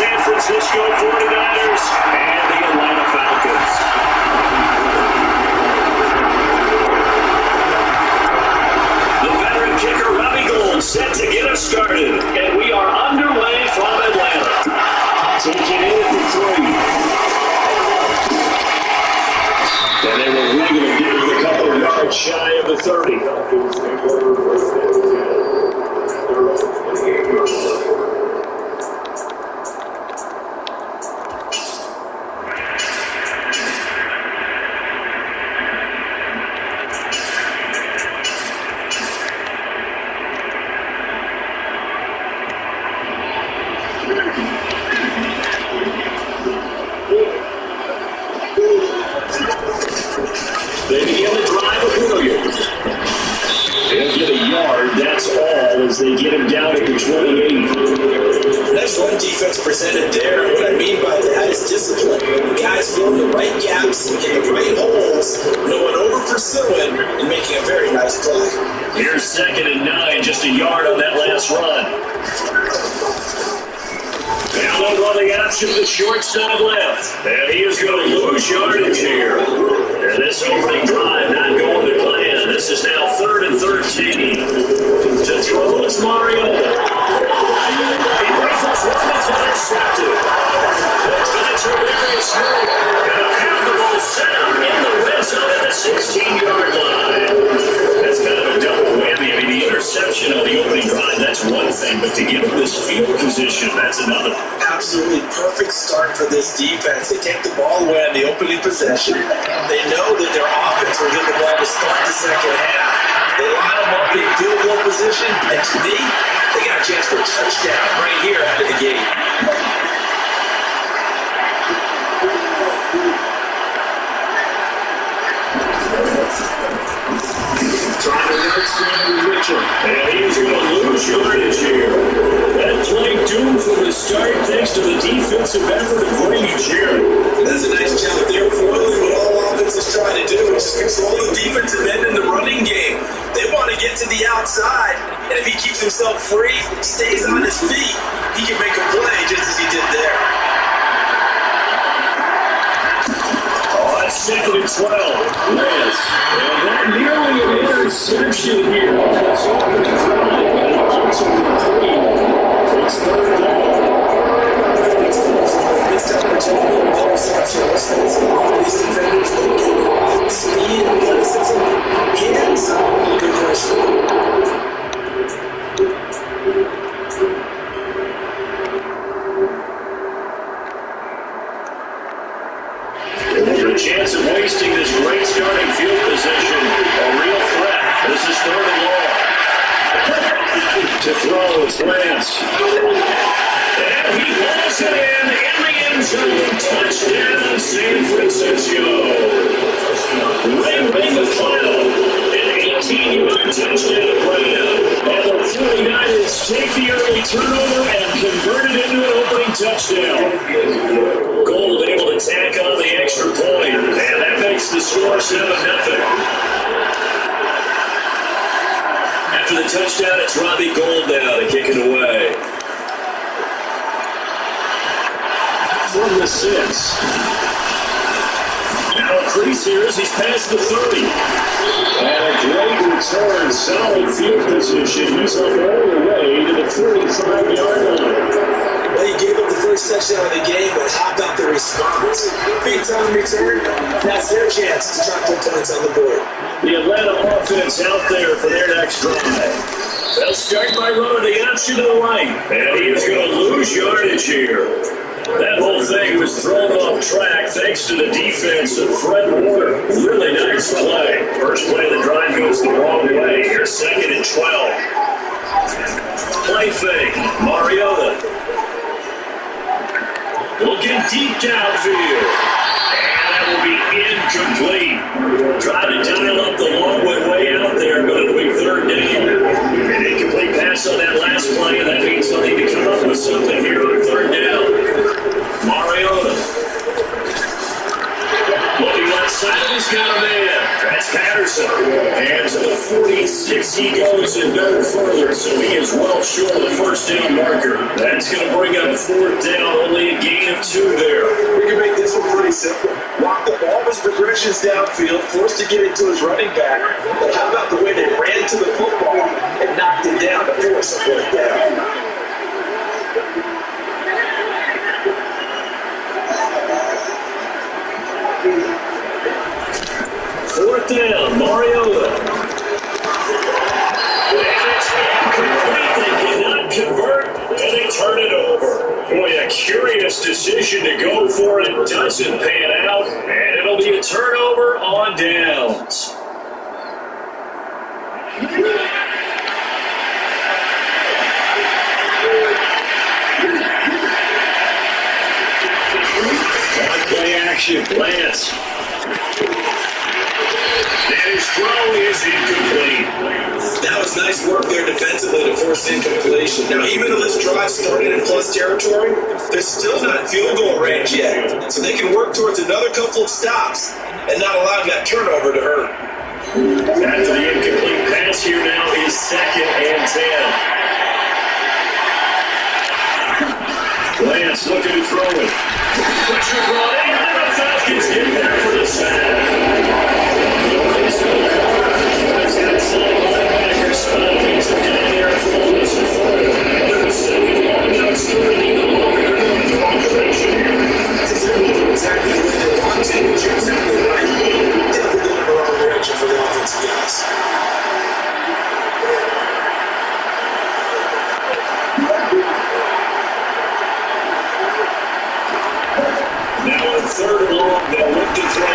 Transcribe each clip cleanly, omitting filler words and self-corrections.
San Francisco 49ers and the Atlanta Falcons. The veteran kicker Robbie Gould set to get us started, and we are underway from Atlanta. Taking it for 3. And they were regular getting a couple of yards shy of the 30. They begin the drive with Williams. They'll get a yard, that's all, as they get him down at the 28. That's one defense presented there. What I mean by that is discipline. Guys filling the right gaps, in the right holes, no one over-pursuing, and making a very nice play. Here's 2nd and 9, just a yard on that last run. Now they'll run the option to the short side left. And he is going to lose yardage here. And this opening drive not going to plan. This is now 3rd and 13. To throw, it's Mariota. He rifles one that's intercepted. It's Tavarius Smith. Gonna have the ball set up in the red zone at the 16-yard line. That's kind of a double whammy. I mean, the interception on the opening drive, that's one thing, but to give him this field position, that's another. Absolutely perfect start for this defense. They take the ball away on the opening possession. They know that their offense will get the ball to start the second half. They line them up in field goal position, and to me, they got a chance for a touchdown right here out of the gate. Trying to extend Mitchell, and he's going to lose yardage here. That play doomed from the start thanks to the defensive effort of Grady Jarrett. That's a nice job there, foiling what all offense is trying to do, is control the defensive end in the running game. They want to get to the outside, and if he keeps himself free, stays on his feet, he can make a play just as he did there. On 2nd and 12, Lance. And that nearly an interception here. It's open to drive, and it keeps him complete. It's 3rd down. This opportunity with interception. These defenders looking speed, athleticism, hands, good pressure. A chance of wasting this great starting field position. A real threat. This is 3rd and long. To throw, it's Lance. And he pulls it in the end zone. Touchdown, San Francisco. Ring the final. An 18-yard touchdown grab. And the 49ers take the early turnover and convert it into an opening touchdown. Gould able to tack on the extra point, and that makes the score 7-0. After the touchdown, it's Robbie Gould now to kick it away. From the 6. Now a crease here as he's past the 30. And a great return, solid field position. He's up all the way to the 45-yard line. Well, he gave up the first touchdown of the game, but how about the response? Big time return. That's their chance to try to put points on the board. The Atlanta offense out there for their next drive. They'll start by running the option to the right. And he is going to lose yardage here. That whole thing was thrown off track thanks to the defense of Fred Warner. Really nice play. First play of the drive goes the wrong way. Here's 2nd and 12. Play fake. Mariota. Looking deep downfield. And that will be incomplete. Trying to dial up the long way out there, but it'll be 3rd down. An incomplete pass on that last play, and that means they'll need to come up with something here on 3rd down. Mariota. Looking left side, he's got a man. That's Patterson. And to the 46 he goes and no further, so he is well short of the first down marker. That's going to bring up fourth down, only a gain of 2 there. We can make this one pretty simple. Lock up all his progressions downfield, forced to get it to his running back. But how about the way they ran to the football and knocked it down to force a fourth down? Fourth down, Mariota. And it's incomplete. They cannot convert, and they turn it over. Boy, a curious decision to go for it. It doesn't pan out, and it'll be a turnover on downs. On play action, Lance. And his throw is incomplete. That was nice work there defensively to force incompletion. Now, even though this drive started in plus territory, they're still not in field goal range yet. So they can work towards another couple of stops and not allowing that turnover to hurt. After the incomplete pass here now is 2nd and 10. Lance looking to throw it. Pressure brought in, and the Falcons get there for the sack. Exactly the way they want to, but you're exactly right. Definitely going in the wrong direction for the offensive guys. Now on 3rd and long, they'll look to throw.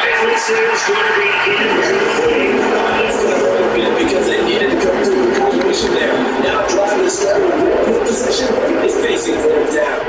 And this is going to be incomplete. That's going to hurt a bit because they needed to come through the completion there. Now driving to start with good position is facing 4th down.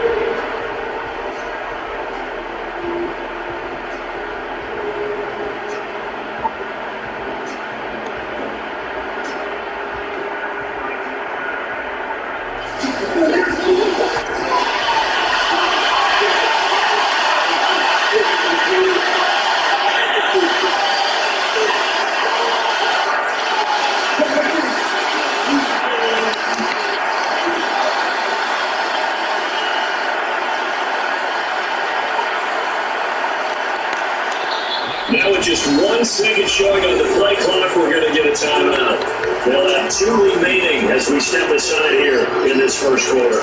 Now with just 1 second showing on the play clock, we're going to get a timeout. They'll have 2 remaining as we step aside here in this first quarter.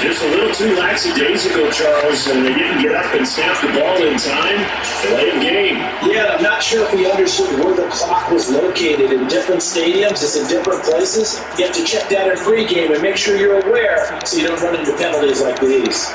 Just a little too lackadaisical, Charles, and they didn't get up and snap the ball in time. Delayed game. Yeah, I'm not sure if we understood where the clock was located in different stadiums. It's in different places. You have to check that in pregame and make sure you're aware so you don't run into penalties like these.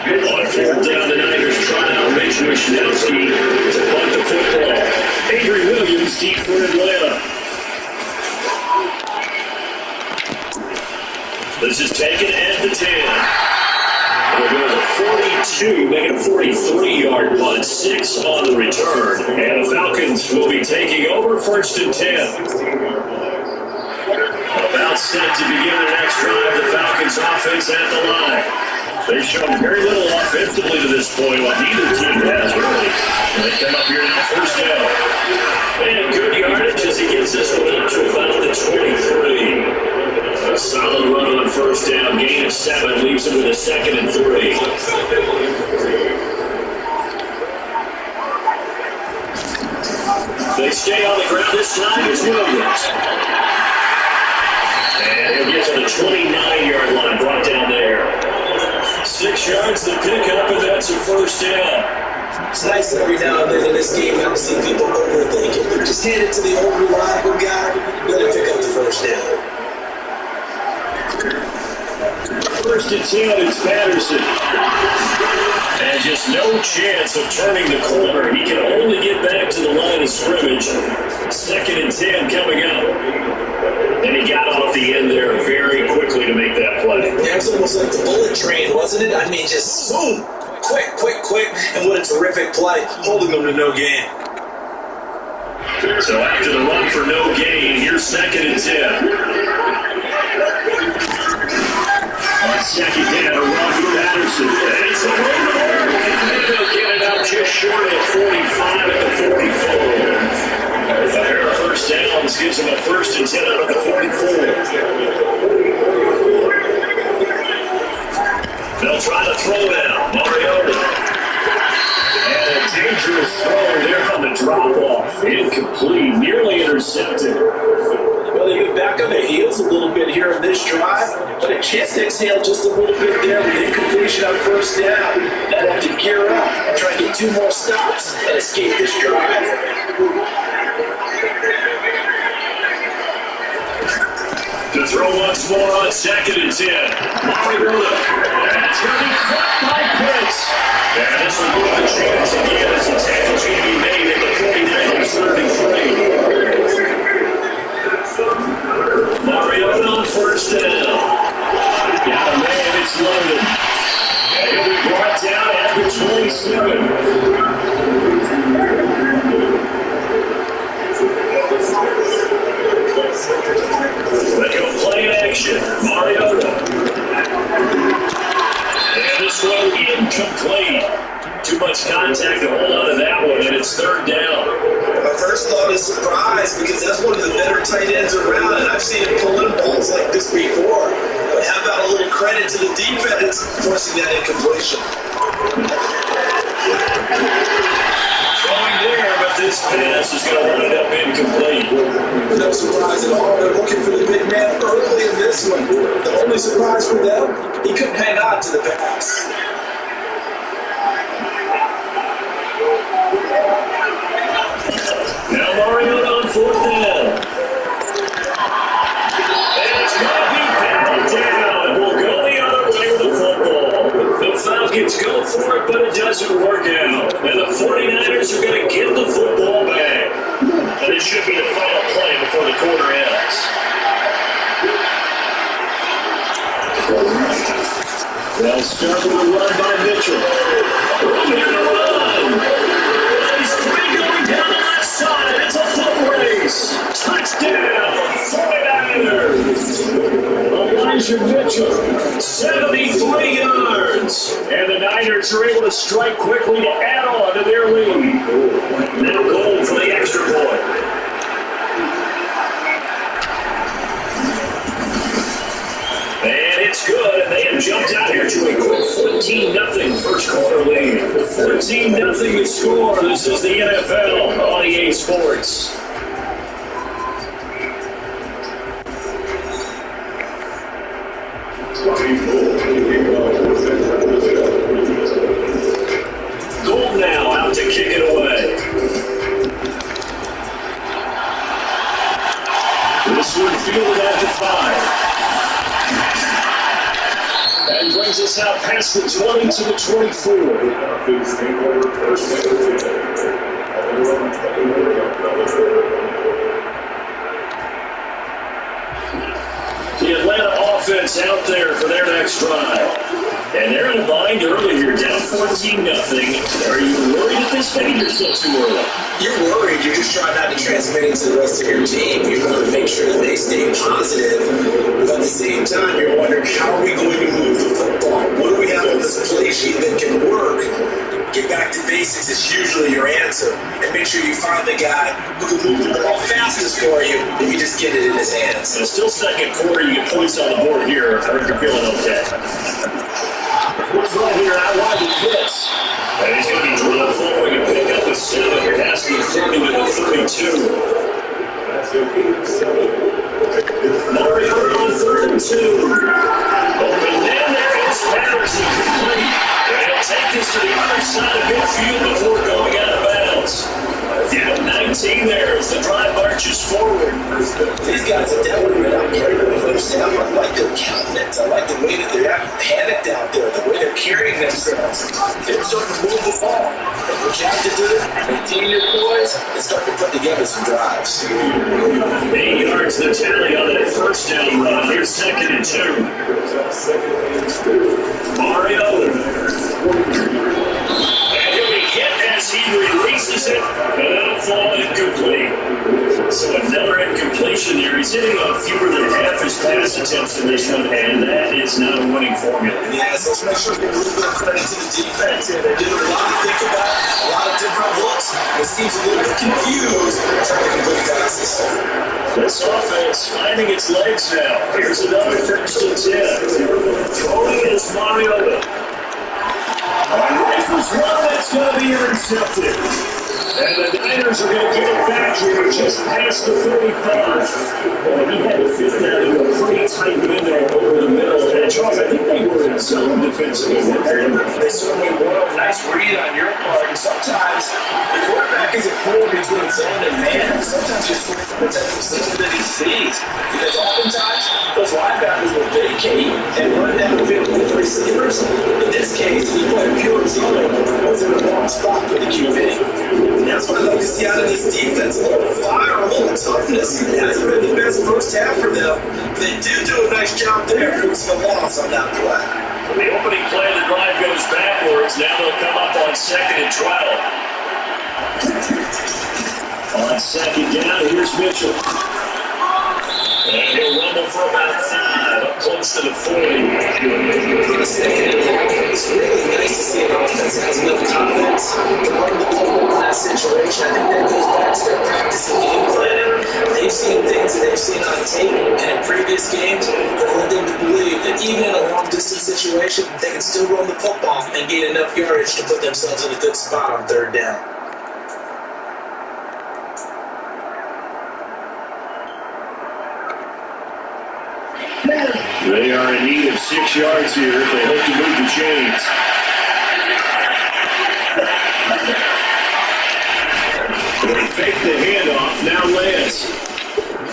On 4th down, the Niners try out Mitch Wishnowsky to punt the football. Avery Williams deep for Atlanta. This is taken at the 10. We'll go to 42, making a 43-yard punt, 6 on the return. And the Falcons will be taking over 1st and 10. About set to begin the next drive, the Falcons offense at the line. They've shown very little offensively to this point, while neither team has really. They come up here now, 1st down. And good yardage as he gets this one up to about the 23. A solid run on 1st down, gain of 7, leaves him with a 2nd and 3. fielders. And he'll get to the 29-yard line, brought down there. 6 yards to pick up, and that's a first down. It's nice every now and then in this game not to see people overthink it. Just hand it to the old reliable guy, let him pick up the first down. First and 10, it's Patterson. And just no chance of turning the corner. He can only get back to the line of scrimmage. 2nd and 10 coming up. And he got off the end there very quickly to make that play. Yeah, it was almost like the bullet train, wasn't it? I mean, just boom, quick, and what a terrific play, holding them to no gain. So after the run for no gain, here's 2nd and 10. On 2nd down, a run for Patterson. And it's a run. They'll get it out just short of the 45 at the 44. A pair of first downs gives him a 1st and 10 out of the 44. They'll try to throw now. Mariota. And a dangerous throw there on the drop-off. Incomplete. Nearly intercepted. Well, they get back on their heels a little bit here in this drive, but a chance to exhale just a little bit there with incompletion on first down. They'll have to gear up and try to get 2 more stops and escape this drive. To throw once more on 2nd and 10. Mariota. That's going to be caught by Pitts. And this will give a chance again as the tackle's going to be made at the 49ers 33. Mariota on first down. Got a man, it's loaded. And he'll be brought down at the 27. But he'll play in action. Mariota. And this one incomplete. Too much contact to hold on to that one, and it's 3rd down. My first thought is surprise because that's one of the better tight ends around, and I've seen him pull in balls like this before. But how about a little credit to the defense forcing that incompletion? Throwing there, but this pass is going to run it up incomplete. No surprise at all. They're looking for the big man early in this one. The only surprise for them, he couldn't hang on to the pass. Now Mariota on 4th down. And it's going to be battled down. We'll go the other way with the football. The Falcons go for it, but it doesn't work out. And the 49ers are going to get the football back. And it should be the final play before the quarter ends. They'll start with a run by Mitchell. Room here to run. He's 3 going down the left side. It's a foot race. Touchdown, 49ers. Elijah Mitchell, 73 yards. And the Niners are able to strike quickly to add on to their lead. Now goal for the extra point. And it's good, and they have jumped out here to a quick 14-0 first quarter lead. 14-0 to score. This is the NFL on EA Sports. Gold now out to kick it away. This one fielded at the 5. That brings us out past the 20 to the 24. The Atlanta offense out there for their next drive. And they're in a bind early here, down 14-0. Are you worried at this stage or still too early? You're worried. You're just trying not to transmit it to the rest of your team. You want to make sure that they stay positive. But at the same time, you're wondering, how are we going to move the football? What do we have on this play sheet that can work? Get back to basics is usually your answer. And make sure you find the guy who can move the ball fastest for you if you just get it in his hands. And it's still second quarter. You get points on the board here. I think you're feeling okay. What's right here out wide with Pitts. And he's going to be dropped following a pick up with 7. It has to be 30 to the 32. Mariota on 3rd and 2. Open man, there is Patterson complete. And he'll take this to the other side of midfield before going out of bounds. Yeah, 19 there as the drive marches forward. These guys have definitely been out carrying the first half. I like their countenance. I like the way that they're not panicked out there, the way they're carrying themselves. They're starting to move the ball. And what you have to do, maintain your poise and start to put together some drives. 8 yards the tally on that first down run. Here's 2nd and 2. Mario. And he'll be hit as he releases it. And that'll fall incomplete. So another incompletion there. He's hitting on fewer than half his pass attempts in this one, and that is not a winning formula. Yeah, so let's make sure we give a little bit of credit to the defense here. They're doing a lot to think about, a lot of different looks. It seems a little bit confused trying to complete passes. This offense finding its legs now. Here's another 1st and 10. Throwing is Mariota. Rifles one that's going to be intercepted. And the Niners are going to get it back here just past the 35. Well, he had to fit that in a pretty tight window over the middle. And Charles, I think they were in zone defensively. They certainly were. Nice read on your part. And sometimes the quarterback isn't pulled between zone and man. Sometimes you're supposed to protect the system that he sees. Because oftentimes those linebackers will vacate and run down the field with the receivers. In this case, he played pure zone. Was in the wrong spot for the QB. That's what I like to see out of this defense. A little fire, a little toughness. It hasn't been the best first half for them. They do a nice job there. It's a loss on that play. The opening play of the drive goes backwards. Now they'll come up on 2nd and 12. On 2nd down, here's Mitchell. And he'll rumble for about 5, up close to the 40. It's really nice to see an offense that has enough confidence to run the ball in that situation. I think that goes back to their practicing game planning. They've seen things that they've seen on tape and in previous games that led them to believe that even in a long-distance situation, they can still run the football and gain enough yardage to put themselves in a good spot on 3rd down. They are in need of 6 yards here if they hope to move the chains. They fake the handoff. Now Lance.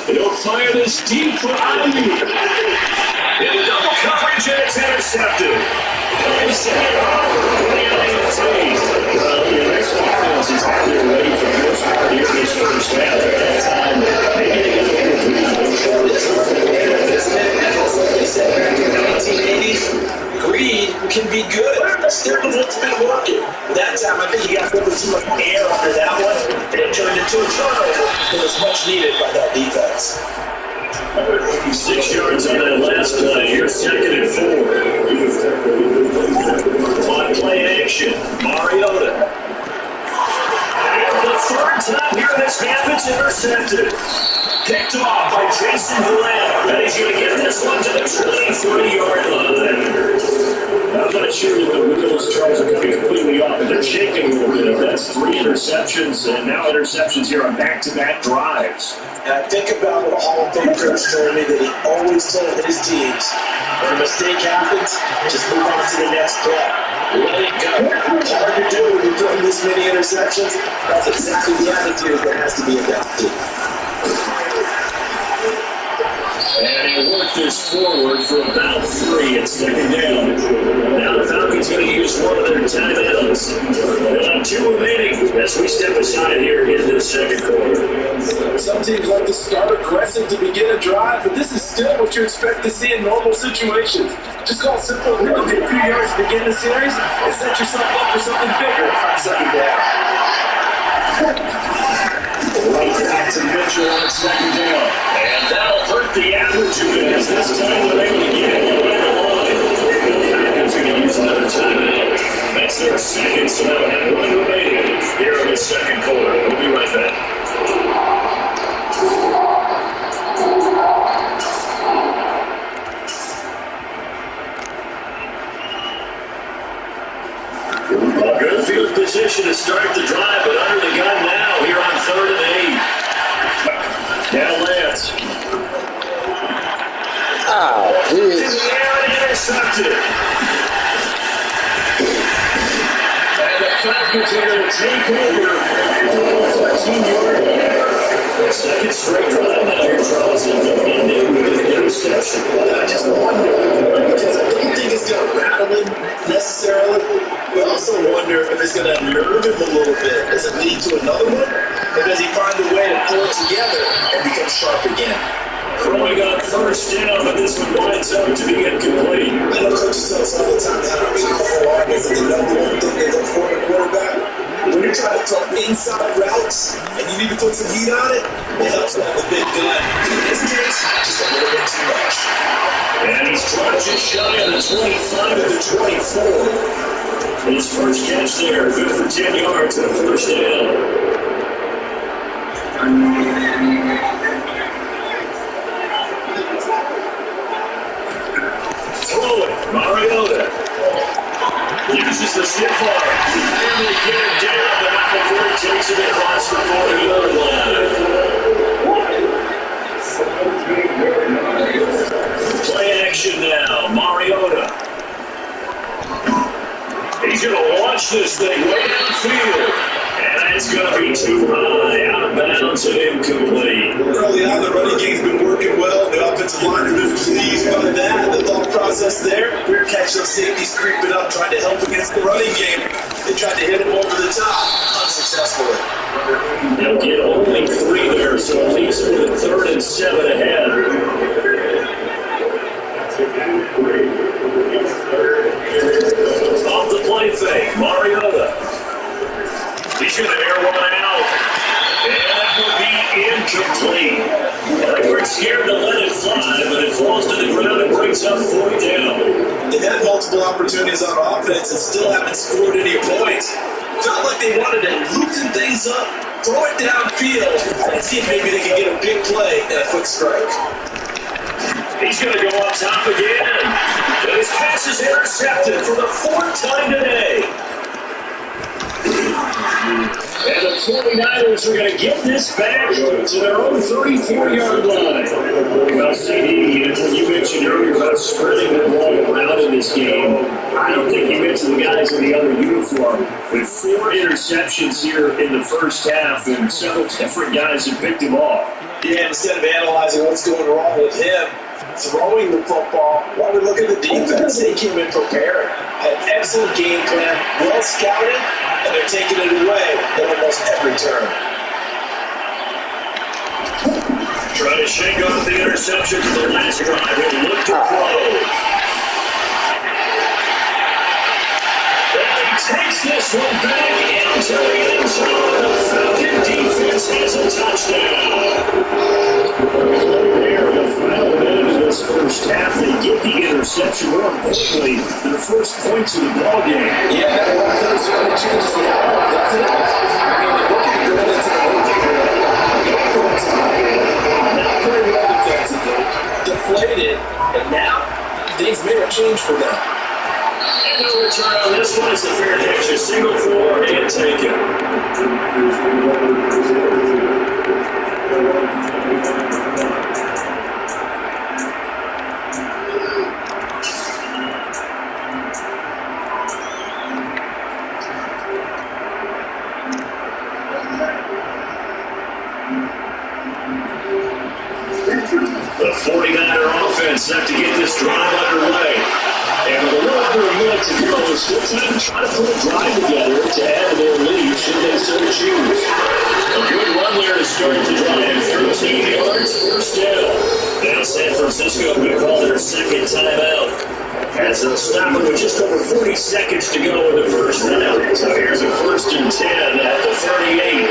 He'll fire this deep for Ayuk. In double coverage, and it's intercepted. This offense is out there ready for the most part here in this first half. At that time, maybe they got a They said back in the 1980s, greed can be good. Still, it's been working. That time, I think he got over too much air under that one, and it turned into a turnover. It was much needed by that defense. 6 yards on that last play. Here's 2nd and 4. On play action, Mariota. And the 3rd time here in this half, it's intercepted. Picked off by Jason Glenn. And he's going to get this one to the 23-yard line. I'm not sure that the wheels, Charles, are coming completely off, but they're shaking a little bit. That's 3 interceptions, and now interceptions here on back-to-back drives. And I think about what a Hall of Fame coach told me that he always told his teams, when a mistake happens, just move on to the next play. Let it go. Hard to do when you're throwing this many interceptions. That's exactly the attitude that has to be adopted. And he'll work this forward for about 3 at 2nd down. Now the Falcons going to use one of their timeouts. They'll have 2 remaining as we step aside here in the 2nd quarter. Some teams like to start aggressive to begin a drive, but this is still what you expect to see in normal situations. Just call simple, really get a few yards to begin the series and set yourself up for something bigger on 2nd down. Right back to Mitchell on 2nd down. And that'll hurt the average because this time they're able to get it right on the line. Falcons are going to use another timeout. That's their 2nd, so they'll have 1 remaining here in the 2nd quarter. We'll be right back. Good field position to start the drive, but under the gun now here on 3rd and 8. Now intercepted. And the Falcons are going to take over 14-yard. Second straight drive now here, Charles, and ending with an interception. I just wonder, because I don't think it's going to rattle him necessarily. We also wonder if it's going to nerve him a little bit. Does it lead to another one? Or does he find a way to pull it together and become sharp again? Throwing on first down, but this one winds up to be incomplete. I know coaches tell us all the time how powerful arm is the number one thing they look for in a quarterback. When you're trying to throw inside routes and you need to put some heat on it, it helps to have the big gun. In this case, just a little bit too much. And he's dropped just shy of the 25 to the 24. His first catch there, good for 10 yards and a first down. Throwing, Mariota. Uses the stiff arm. And they get him down, but not before he takes it across the 40-yard line. Play action now, Mariota. He's going to launch this thing way downfield. And it's going to be too high, out of bounds and incomplete. Early on, the running game's been working well. The offensive line has been pleased by that. The thought process there, catch those safeties creeping up, trying to help against the running game. They tried to hit him over the top, unsuccessfully. They'll get only 3 there, so at least with a 3rd and 7 ahead. Off the play fake, Mariota. He's going to air one out. And that will be incomplete. They were scared to let it fly, but it falls to the ground and brings up 4th down. They've had multiple opportunities on offense and still haven't scored any points. Felt like they wanted to loosen things up, throw it downfield, and see if maybe they can get a big play and a quick strike. He's going to go on top again. And his pass is intercepted for the 4th time today. And the 49ers are going to get this back to their own 34-yard line. Well, CD, when you mentioned earlier about spreading the ball around in this game, I don't think you mentioned the guys in the other uniform. With 4 interceptions here in the first half, and several different guys have picked him off. Yeah, instead of analyzing what's going wrong with him, throwing the football, while we look at the defense, they came in prepared. Had an excellent game plan, well scouted, and they're taking it away at almost every turn. Trying to shake off the interception to the last drive and look to throw. Takes this one back into the end zone. The Falcon defense has a touchdown. There, the final minute of this first half, they get the interception. More importantly, their first points in the ballgame. Yeah, that one certainly changes the outlook, doesn't it? I mean, they look at the minutes and not playing well defensively, deflated, and now things may have changed for them. And no return on this one. It's a fair catch. A single forward and take it. The 49er offense set to get this drive underway. And with a little under a minute to go, it's still time to try to put a drive together to add to their lead should they so choose. A good run there to start the drive. 13 yards, first down. Now San Francisco going to call their second timeout. As they'll stop it with just over 40 seconds to go in the first half. So here's a 1st and 10 at the 38.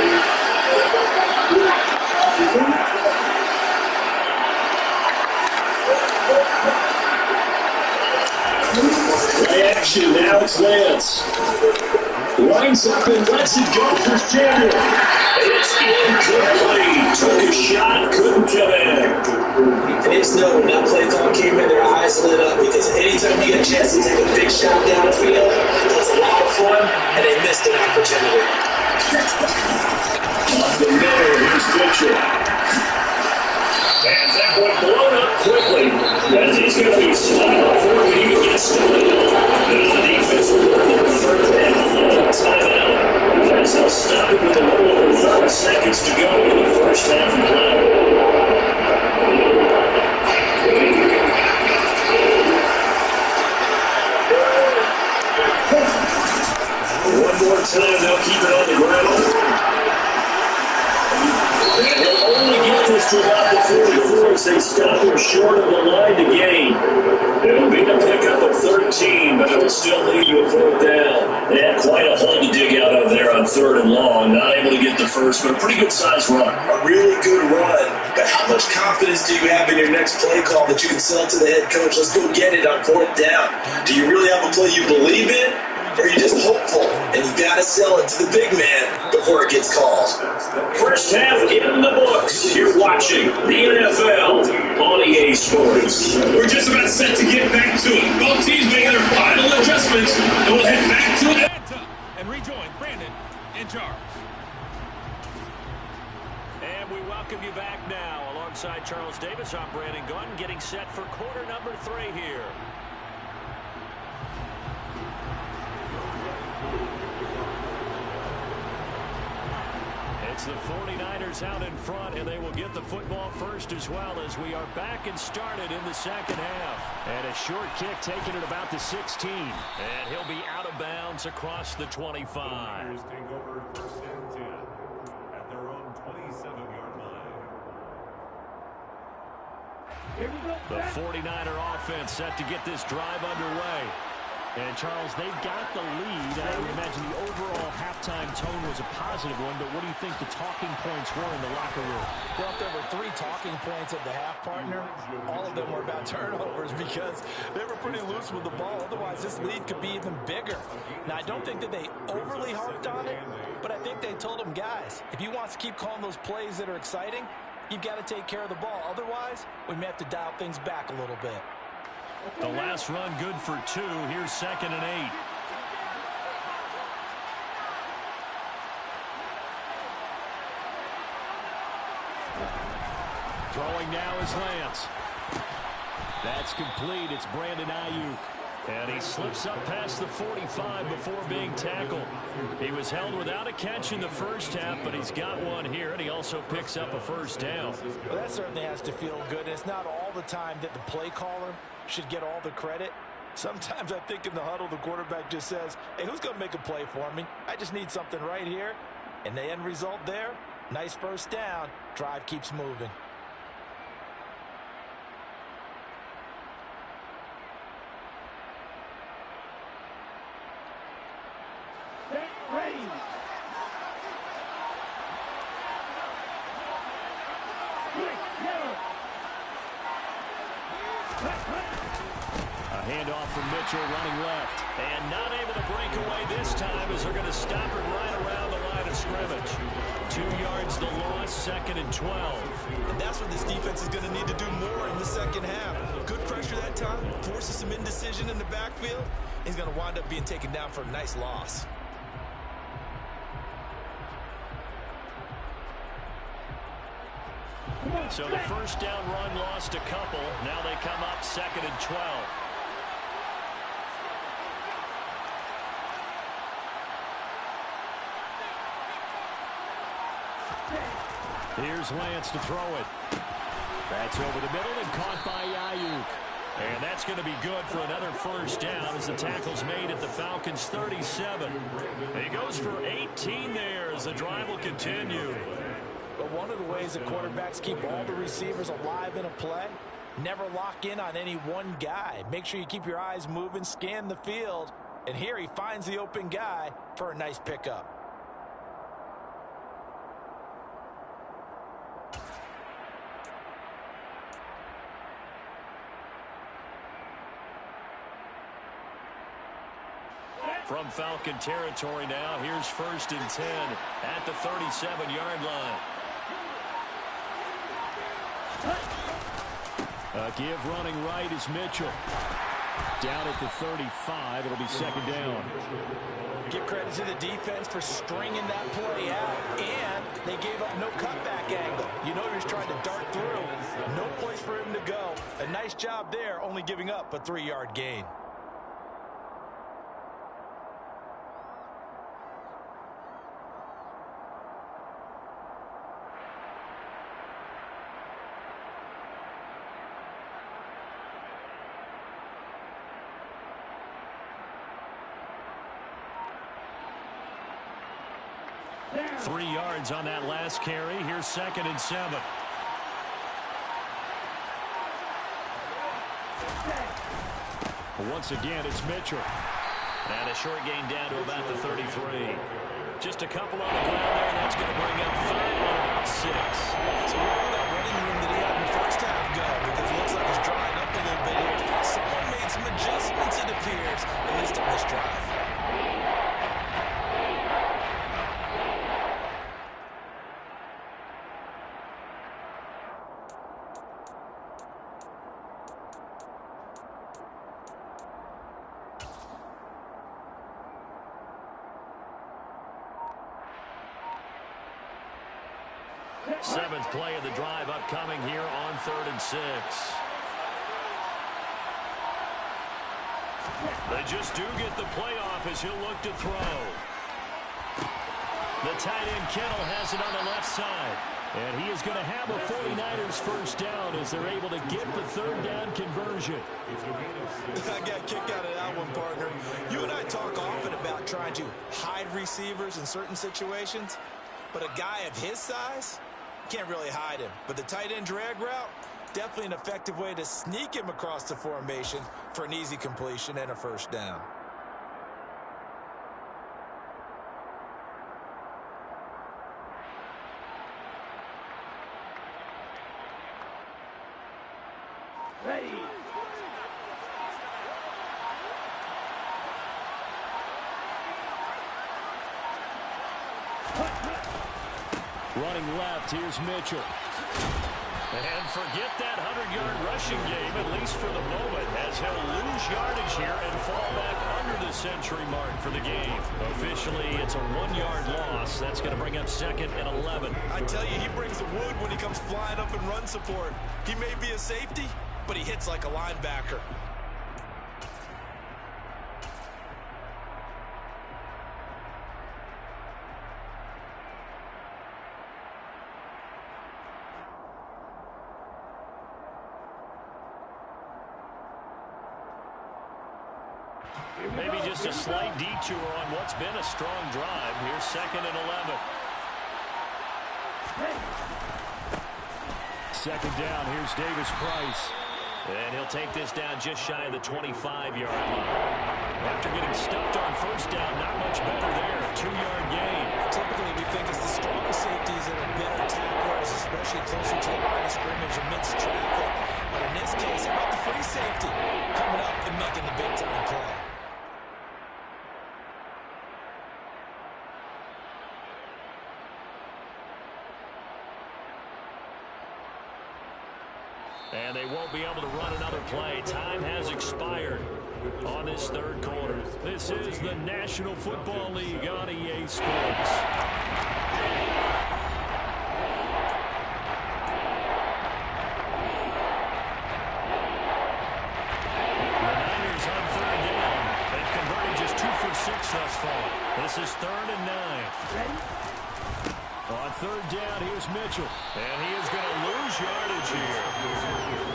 Play action, now it's Lance. Lines up and lets it go for Samuel. It's incomplete. Took a shot, couldn't come in. Fans know when that play call came in, their eyes lit up because anytime you get a chance to take a big shot downfield, that's a lot of fun, and they missed an opportunity. Off the middle, here's Mitchell. And that one blown up quickly. As he's going to be stopped before he even still as the defense will work the third down. Timeout. As they'll stop it with a little over 30 seconds to go in the first half of play. One more time, they'll keep it on the ground. And he'll only get this to about the 44 as they stop him short of the line to gain. It'll be a pickup of 13, but it'll still lead to a fourth down. They had quite a hole to dig out of there on 3rd and long. Not able to get the first, but a pretty good-sized run. A really good run. But how much confidence do you have in your next play call that you can sell to the head coach? Let's go get it on 4th down. Do you really have a play you believe in? Or are you just hopeful? And you got to sell it to the big man before it gets called. First half in the books. You're watching the NFL on EA Sports. We're just about set to get back to it. Both teams making their final adjustments, and we'll head back to Atlanta and rejoin Brandon in charge. And we welcome you back now. Alongside Charles Davis, I'm Brandon Gunn, getting set for quarter number 3 here. It's the 49ers out in front, and they will get the football first as well as we are back and started in the second half. And a short kick taken at about the 16. And he'll be out of bounds across the 25. Take over 1st and 10 at their own 27-yard line. The 49er offense set to get this drive underway. And, Charles, they've got the lead. I would imagine the overall halftime tone was a positive one, but what do you think the talking points were in the locker room? Well, if there were 3 talking points at the half, partner, all of them were about turnovers because they were pretty loose with the ball. Otherwise, this lead could be even bigger. Now, I don't think that they overly harped on it, but I think they told them, guys, if you want to keep calling those plays that are exciting, you've got to take care of the ball. Otherwise, we may have to dial things back a little bit. The last run good for 2. Here's 2nd and 8. Throwing now is Lance. That's complete. It's Brandon Ayuk. And he slips up past the 45 before being tackled. He was held without a catch in the first half, but he's got one here, and he also picks up a first down. Well, that certainly has to feel good. It's not all the time that the play caller should get all the credit. Sometimes I think in the huddle, the quarterback just says, hey, who's going to make a play for me? I just need something right here. And the end result there, nice first down. Drive keeps moving. A handoff from Mitchell running left. And not able to break away this time as they're going to stop it right around the line of scrimmage. 2 yards the loss, 2nd and 12. And that's what this defense is going to need to do more in the second half. Good pressure that time, forces some indecision in the backfield. He's going to wind up being taken down for a nice loss. So the first down run lost a couple. Now they come up 2nd and 12. Here's Lance to throw it. That's over the middle and caught by Ayuk. And that's going to be good for another first down as the tackle's made at the Falcons' 37. He goes for 18 there as the drive will continue. But one of the ways that quarterbacks keep all the receivers alive in a play, never lock in on any one guy. Make sure you keep your eyes moving, scan the field. And here he finds the open guy for a nice pickup. From Falcon territory now, here's 1st and 10 at the 37-yard line. A give running right is Mitchell. Down at the 35, it'll be 2nd down. Give credit to the defense for stringing that play out, and they gave up no cutback angle. You know he was trying to dart through. No place for him to go. A nice job there, only giving up a 3-yard gain. 3 yards on that last carry. Here's 2nd and 7. Once again, it's Mitchell. And a short gain down to about the 33. Just a couple on the ground there, and that's going to bring up 3rd and about 6. So where will that running room that he had in the first half go? Because it looks like it's drying up a little bit here. Someone made some adjustments, it appears, at least on this drive. Seventh play of the drive upcoming here on 3rd and 6. They just do get the playoff as he'll look to throw. The tight end Kittle has it on the left side. And he is going to have a 49ers first down as they're able to get the 3rd down conversion. I got a kick out of that one, partner. You and I talk often about trying to hide receivers in certain situations. But a guy of his size, can't really hide him. But the tight end drag route, definitely an effective way to sneak him across the formation for an easy completion and a first down. Ready. Running left, here's Mitchell. And forget that 100-yard rushing game, at least for the moment, as he'll lose yardage here and fall back under the century mark for the game. Officially, it's a 1-yard loss. That's going to bring up 2nd and 11. I tell you, he brings the wood when he comes flying up in run support. He may be a safety, but he hits like a linebacker. Maybe just a slight detour on what's been a strong drive. Here's 2nd and 11. 2nd down, here's Davis Price. And he'll take this down just shy of the 25-yard line. After getting stuffed on first down, not much better there. 2-yard gain. Typically, we think it's the strongest safeties that are better tacklers, especially closer to the line of scrimmage amidst traffic. But in this case, how about the free safety coming up and making the big-time play? And they won't be able to run another play. Time has expired on this 3rd quarter. This is the National Football League on EA Sports. The Niners on 3rd down. They've converted just 2 for 6 thus far. This is 3rd and 9. Ready. On 3rd down, here's Mitchell. And he is going to lose yardage here.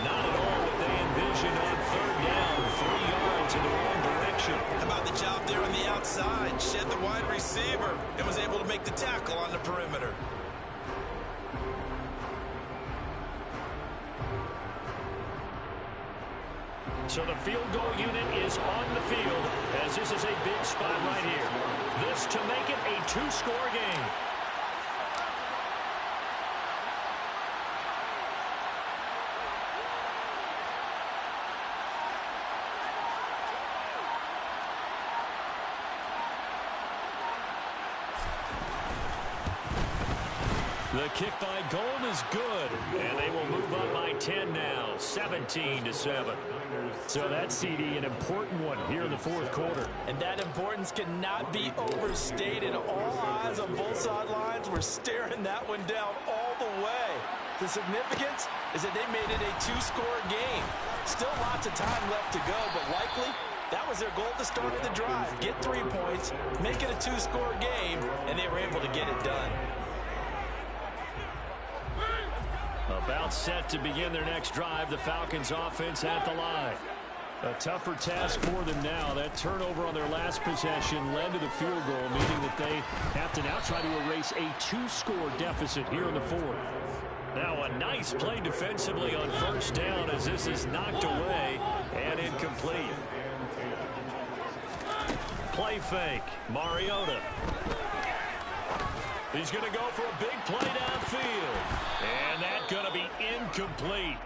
Not at all what they envisioned on 3rd down. 3 yards in the wrong direction. How about the job there on the outside? Shed the wide receiver and was able to make the tackle on the perimeter. So the field goal unit is on the field as this is a big spot right here. This to make it a 2-score game. The kick by Gold is good, and they will move up by 10 now, 17-7. So that CD, an important one here in the 4th quarter. And that importance cannot be overstated. All eyes on both sidelines were staring that one down all the way. The significance is that they made it a 2-score game. Still lots of time left to go, but likely that was their goal at the start of the drive. Get 3 points, make it a 2-score game, and they were able to get it done. About set to begin their next drive, the Falcons offense at the line. A tougher task for them now. That turnover on their last possession led to the field goal, meaning that they have to now try to erase a 2-score deficit here in the fourth. Now a nice play defensively on first down as this is knocked away and incomplete. Play fake. Mariota. He's going to go for a big play downfield. And that's going to be incomplete.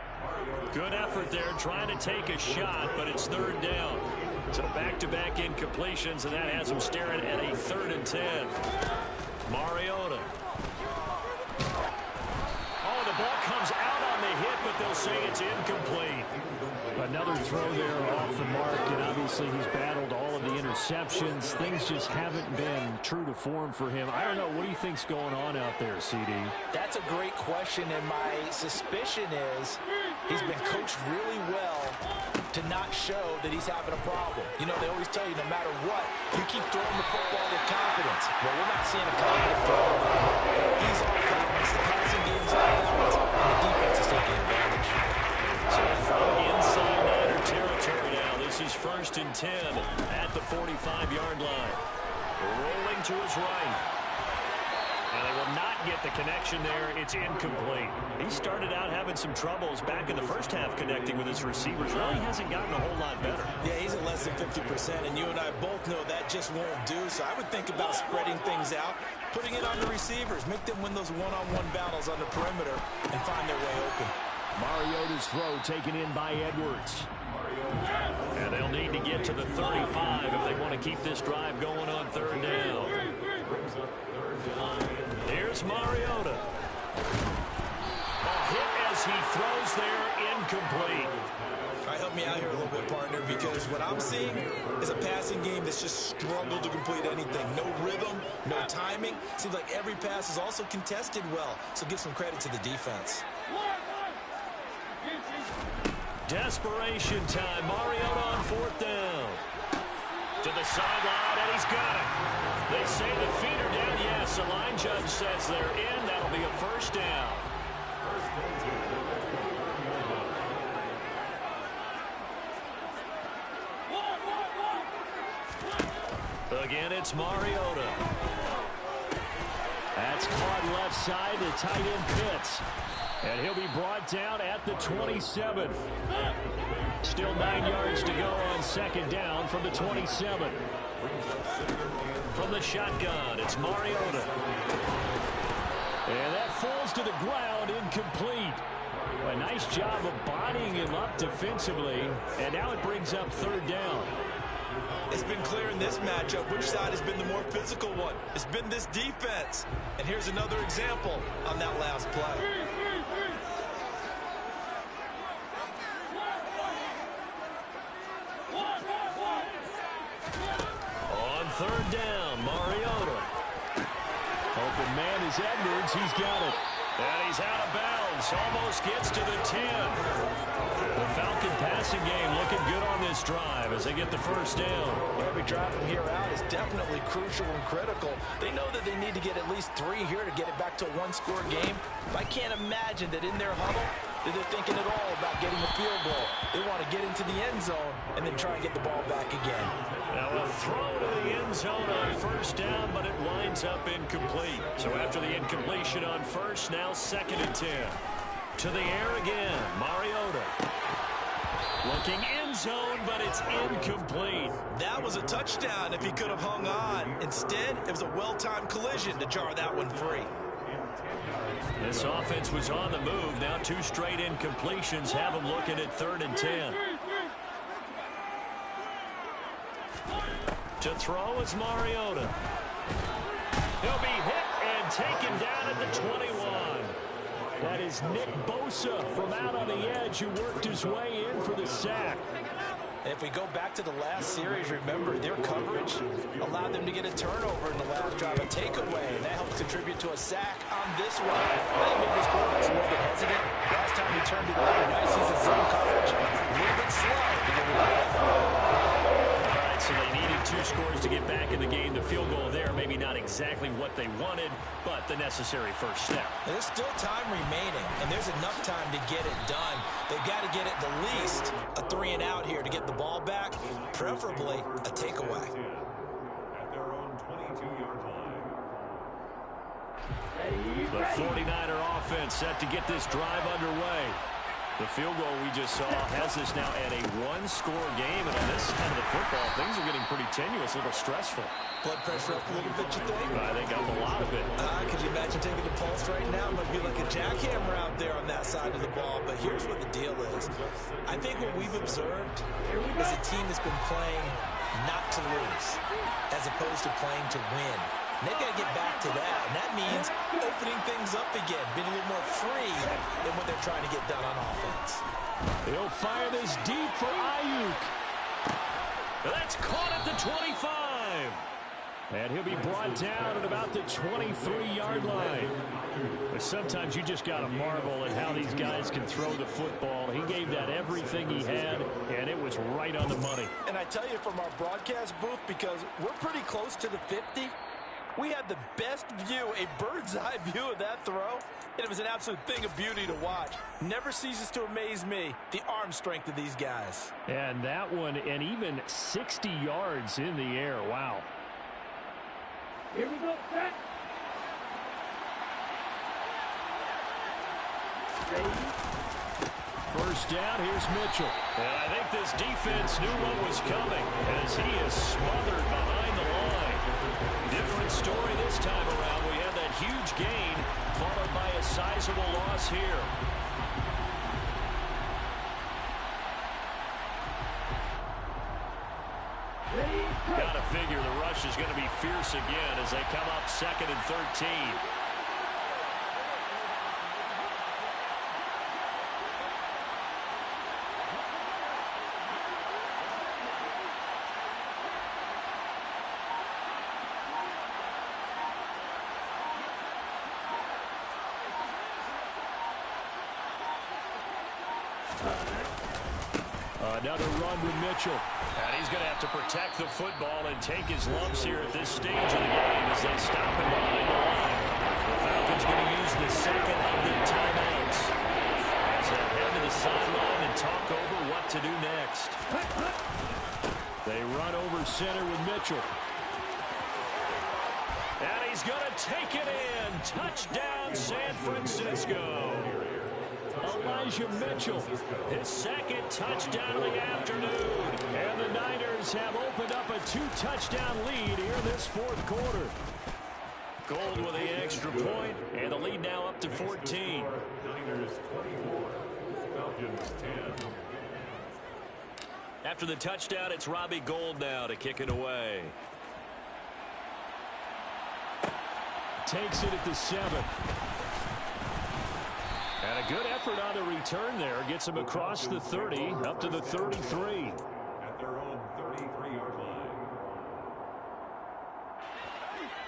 Good effort there trying to take a shot, but it's third down. So back-to-back incompletions, and that has him staring at a 3rd and 10. Mariota. Oh, the ball comes out on the hit, but they'll say it's incomplete. Another throw there off the mark, and obviously he's battled all of the interceptions. Things just haven't been true to form for him. I don't know. What do you think's going on out there, CD? That's a great question, and my suspicion is he's been coached really well to not show that he's having a problem. You know, they always tell you no matter what, you keep throwing the football with confidence. Well, we're not seeing a confident throw. He's off balance, the passing game's off balance, and the defense is taking advantage. So from inside Niner territory now, this is 1st and 10 at the 45-yard line. Rolling to his right. And they will not get the connection there. It's incomplete. He started out having some troubles back in the first half connecting with his receivers. Really hasn't gotten a whole lot better. Yeah, he's at less than 50%, and you and I both know that just won't do. So I would think about spreading things out, putting it on the receivers, make them win those one-on-one battles on the perimeter, and find their way open. Mariota's throw taken in by Edwards. And they'll need to get to the 35 if they want to keep this drive going on 3rd down. Here's Mariota. A hit as he throws there, incomplete. All right, help me out here a little bit, partner, because what I'm seeing is a passing game that's just struggled to complete anything. No rhythm, no timing. Seems like every pass is also contested well, so give some credit to the defense. Desperation time. Mariota on 4th down. To the sideline, and he's got it. They say the feet are down. Yes, the line judge says they're in. That'll be a 1st down. Again, it's Mariota. That's caught left side to tight end Pitts. And he'll be brought down at the 27. Still 9 yards to go on 2nd down from the 27. From the shotgun, it's Mariota. And that falls to the ground, incomplete. A nice job of bodying him up defensively. And now it brings up 3rd down. It's been clear in this matchup which side has been the more physical one. It's been this defense. And here's another example on that last play. On 3rd down, Mariota. Open man is Edwards. He's got it. And he's out of bounds. Almost gets to the 10. The Falcon passing game looking good on this drive as they get the 1st down. Every drive from here out is definitely crucial and critical. They know that they need to get at least 3 here to get it back to a 1-score game. But I can't imagine that in their huddle that they're thinking at all about getting the field goal. They want to get into the end zone and then try and get the ball back again. Now a throw to the end zone on 1st down, but it winds up incomplete. So after the incompletion on 1st, now 2nd and 10. To the air again, Mariota. Looking end zone, but it's incomplete. That was a touchdown if he could have hung on. Instead, it was a well-timed collision to jar that one free. This offense was on the move. Now 2 straight incompletions have them looking at 3rd and 10. To throw is Mariota. He'll be hit and taken down at the 21. That is Nick Bosa from out on the edge who worked his way in for the sack. And if we go back to the last series, remember their coverage allowed them to get a turnover in the last drive, a takeaway, and that helps contribute to a sack on this one. I think maybe this quarterback's a little bit hesitant. Last time he turned it over, now he sees the zone coverage a little bit slow to get it out. All right, so they needed 2 scores to get back back in the game. The field goal there, maybe not exactly what they wanted, but the necessary first step. There's still time remaining, and there's enough time to get it done. They've got to get it the least a 3-and-out here to get the ball back, preferably a takeaway. At their own 22-yard line. The 49er offense set to get this drive underway. The field goal we just saw has us now at a one-score game, and on this side of the football, things are getting pretty tenuous, a little stressful. Blood pressure up a little bit, you think? I think up a lot of it. Could you imagine taking the pulse right now? It might be like a jackhammer out there on that side of the ball, but here's what the deal is. I think what we've observed is a team that's been playing not to lose as opposed to playing to win. And they've got to get back to that, and that means opening things up again, being a little more free than what they're trying to get done on offense. He'll fire this deep for Ayuk. That's caught at the 25. And he'll be brought down at about the 23-yard line. But sometimes you just got to marvel at how these guys can throw the football. He gave that everything he had, and it was right on the money. And I tell you from our broadcast booth, because we're pretty close to the 50, we had the best view, a bird's-eye view of that throw, and it was an absolute thing of beauty to watch. Never ceases to amaze me, the arm strength of these guys. And that one, and even 60 yards in the air. Wow. Here we go, set. First down, here's Mitchell. And I think this defense knew what was coming as he is smothered behind the line. Different story this time around. We have that huge gain followed by a sizable loss here. Got to figure the rush is going to be fierce again as they come up 2nd and 13. Another run with Mitchell. And he's going to have to protect the football and take his lumps here at this stage of the game as they stop him behind the line. The Falcons going to use the second of their timeouts as they head to the sideline and talk over what to do next. They run over center with Mitchell. And he's going to take it in. Touchdown, San Francisco. Elijah Mitchell, his second touchdown of the afternoon. And the Niners have opened up a 2-touchdown lead here in this fourth quarter. Gold with the extra point, and the lead now up to 14. Niners 24, Falcons 10. After the touchdown, it's Robbie Gould now to kick it away. Takes it at the 7. And a good effort on the return there. Gets him across the 30, up to the 33. At their own 33-yard line.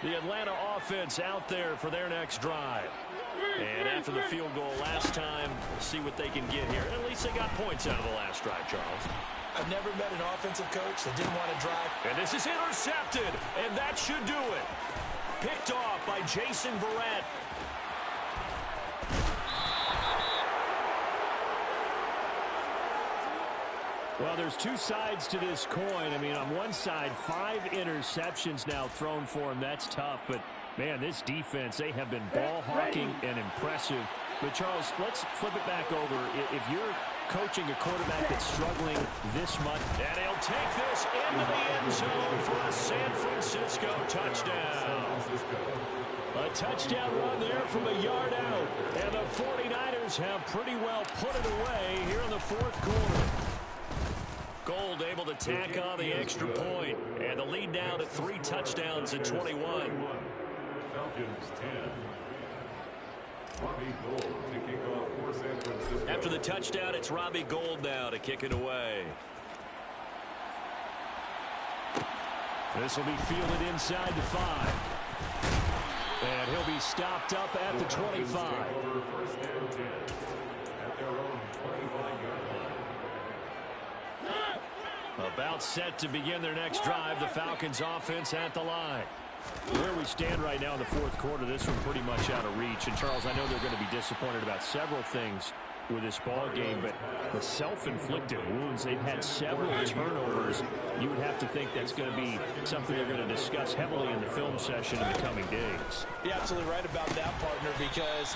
The Atlanta offense out there for their next drive. And after the field goal last time, we'll see what they can get here. At least they got points out of the last drive, Charles. I've never met an offensive coach that didn't want to drive. And this is intercepted, and that should do it. Picked off by Jason Verrett. Well, there's two sides to this coin. I mean, on one side, 5 interceptions now thrown for him. That's tough. But, man, this defense, they have been ball hawking and impressive. But, Charles, let's flip it back over. If you're coaching a quarterback that's struggling this much, and he'll take this into the end zone for a San Francisco touchdown. A touchdown run there from a yard out. And the 49ers have pretty well put it away here in the fourth quarter. Gould able to tack on the extra point, and the lead now to 3 touchdowns at 21. Falcons 10. Robbie Gould to kick off for San Francisco. After the touchdown, it's Robbie Gould now to kick it away. This will be fielded inside the 5. And he'll be stopped up at the 25. First and 10 at their own 25-yard line. About set to begin their next drive, the Falcons offense at the line. Where we stand right now in the fourth quarter, this one pretty much out of reach. And, Charles, I know they're going to be disappointed about several things with this ball game, but the self-inflicted wounds, they've had several turnovers. You would have to think that's going to be something they're going to discuss heavily in the film session in the coming days. You're absolutely right about that, partner, because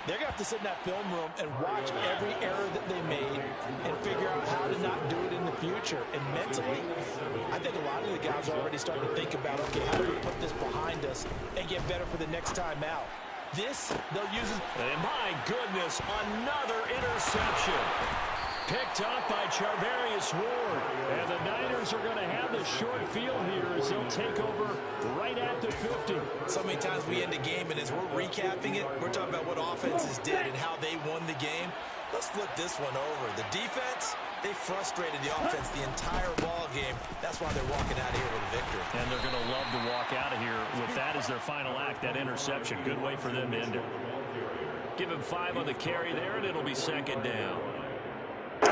they're going to have to sit in that film room and watch every error that they made and figure out how to not do it in the future. And mentally, I think a lot of the guys are already starting to think about, okay, how do we put this behind us and get better for the next time out? This, they'll use it. And my goodness, another interception. Picked up by Charvarius Ward. And the Niners are going to have the short field here as they'll take over right at the 50. So many times we end the game, and as we're recapping it, we're talking about what offenses did and how they won the game. Let's flip this one over. The defense, they frustrated the offense the entire ball game. That's why they're walking out of here with a victory. And they're going to love to walk out of here with that as their final act, that interception. Good way for them to end it. Give him 5 on the carry there, and it'll be second down. Yeah,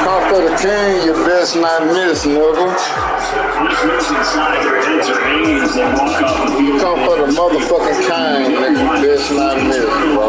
come for the king, you best not miss, nigga. Come for the motherfucking king, nigga, you best not miss, bro.